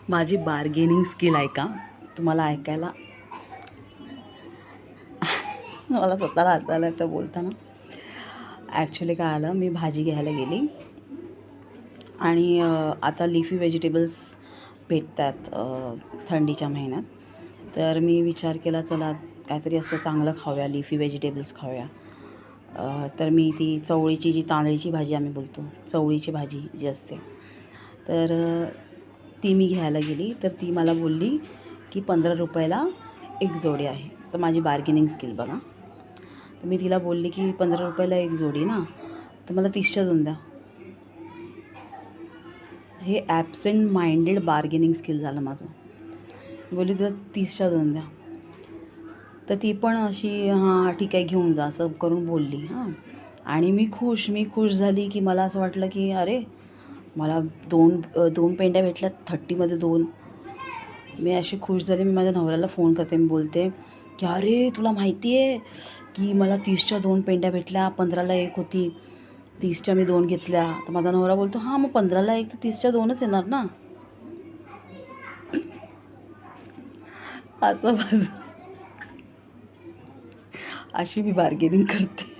माझी bargaining skill ऐका, तुम्हाला ऐकायला मला स्वतःला हसायला येतं बोलताना. ॲक्च्युली काय आलं, मी भाजी घ्यायला गेली आणि आता लिफी व्हेजिटेबल्स भेटतात थंडीच्या महिन्यात. तर मी विचार केला चला काहीतरी असं चांगलं खाऊया, लिफी व्हेजिटेबल्स खाऊया. तर मी ती चवळीची, जी तांदळीची भाजी आम्ही बोलतो, चवळीची भाजी जी असते, तर ती मी घ्यायला गेली. तर ती मला बोलली की 15 रुपयाला एक जोडी आहे. तर माझी बार्गेनिंग स्किल बघा. तर मी तिला बोलली की 15 रुपयाला एक जोडी ना, तर मला 30च्या 2 द्या. हे ॲबसेंट माइंडेड बार्गेनिंग स्किल झालं माझं. बोलली तर 30च्या 2 द्या. तर ती पण अशी हां ठीक आहे घेऊन जा असं करून बोलली. हां, आणि मी खुश झाली की मला असं वाटलं की अरे मला दोन पेंड्या भेटल्या 30मध्ये 2. मी अशी खुश झाली. मी माझ्या नवऱ्याला फोन करते, मी बोलते की अरे तुला माहिती आहे की मला 30च्या 2 पेंड्या भेटल्या, 15ला एक होती, 30च्या मी 2 घेतल्या. तर माझा नवरा बोलतो हां मग 15ला एक तर 30च्या 2च येणार ना. असं माझं, अशी मी बार्गेनिंग करते.